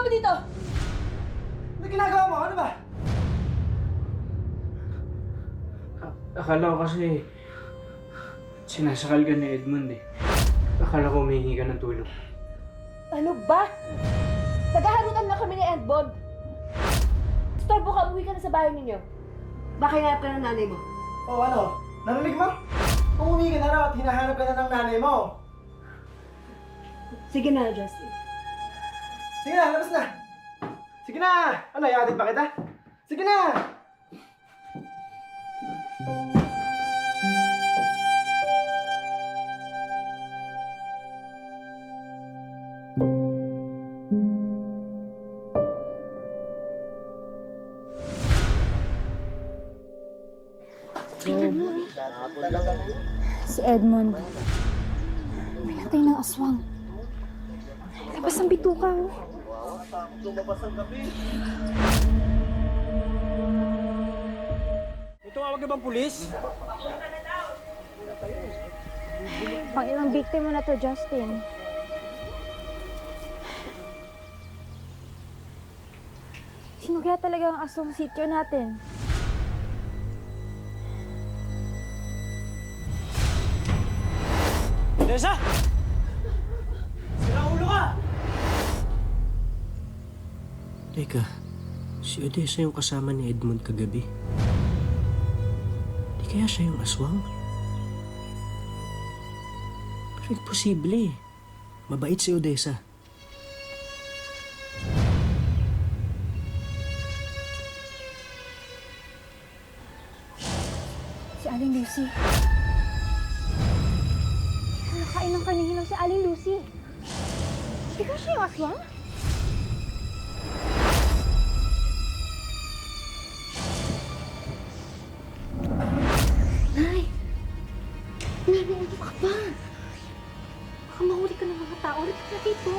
mo dito? Ano ginagawa mo? Ano ba? Akala ko kasi sinasakal ka ni Edmund eh. Akala ko humihingi ka ng tulong. Ano ba? Naghaharutan na kami ni Edmond. Storbo ka, umuwi ka na sa bahay ninyo. Baka hinarap ka ng nanay mo. O ano? Narinig mo? Umuwi ka na raw at hinahanap ka na ng nanay mo. Sige na, Justin. Sige na, labas na! Sige na! Ano, iatid ba kita? Sige na! Si Edmond. Pinatay ng aswang. Labas ang bituka, oh. May tumawag na bang pulis? Pang ilang biktima na to, Justin. Sino kaya talaga ang aswang sityo natin? Odessa! Sira ulo ka! Teka, si Odessa yung kasama ni Edmond kagabi. Di kaya siya yung aswang? Pero imposible. Mabait si Odessa. Si Aling Lucy. Nakain ng kanihinaw si Aling Lucy. Di ka siya yung aswang? Nay! Nay, ano ka ba? Baka mahuli ka ng mga tao. Ulit ka dito.